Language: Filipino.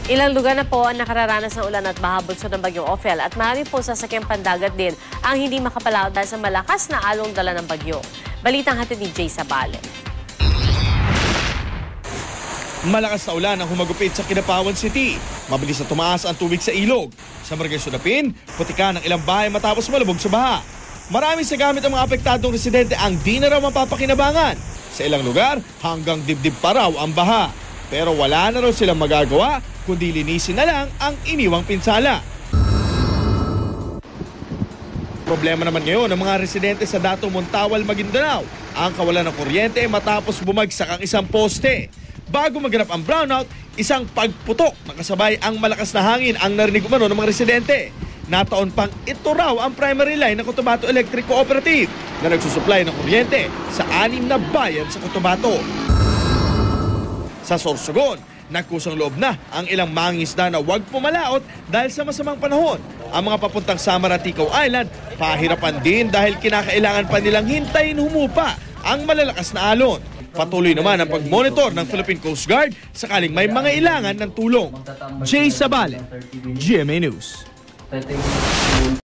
Ilang lugar na po ang nakararanas ng ulan at baha bunsod ng bagyong Ophel at marami po sasakyang pandagat din ang hindi makapalaot dahil sa malakas na along dala ng bagyo. Balitang hatid ni Jay Sabale. Malakas na ulan ang humagupit sa Kidapawan City. Mabilis na tumaas ang tubig sa ilog. Sa Barangay Sudapin, putika ng ilang bahay matapos malubog sa baha. Marami sa gamit ang mga apektadong residente ang di na raw mapapakinabangan. Sa ilang lugar, hanggang dibdib pa raw ang baha. Pero wala na raw silang magagawa, kundi linisin na lang ang iniwang pinsala. Problema naman ngayon ng mga residente sa Dato Montawal, Maguindanao ang kawalan ng kuryente matapos bumagsak ang isang poste. Bago maganap ang brownout, isang pagputok na kasabay ang malakas na hangin ang narinig umano ng mga residente. Nataon pang ito raw ang primary line ng Cotabato Electric Cooperative na nagsusupply ng kuryente sa 6 na bayan sa Cotabato. Sa Sorsogon, nagkusang loob na ang ilang mangingisda na huwag pumalaot dahil sa masamang panahon. Ang mga papuntang Samar at Ticao Island, pahirapan din dahil kinakailangan pa nilang hintayin humupa ang malalakas na alon. Patuloy naman ang pag-monitor ng Philippine Coast Guard sakaling may mga ilangan ng tulong. Jay Sabale, GMA News.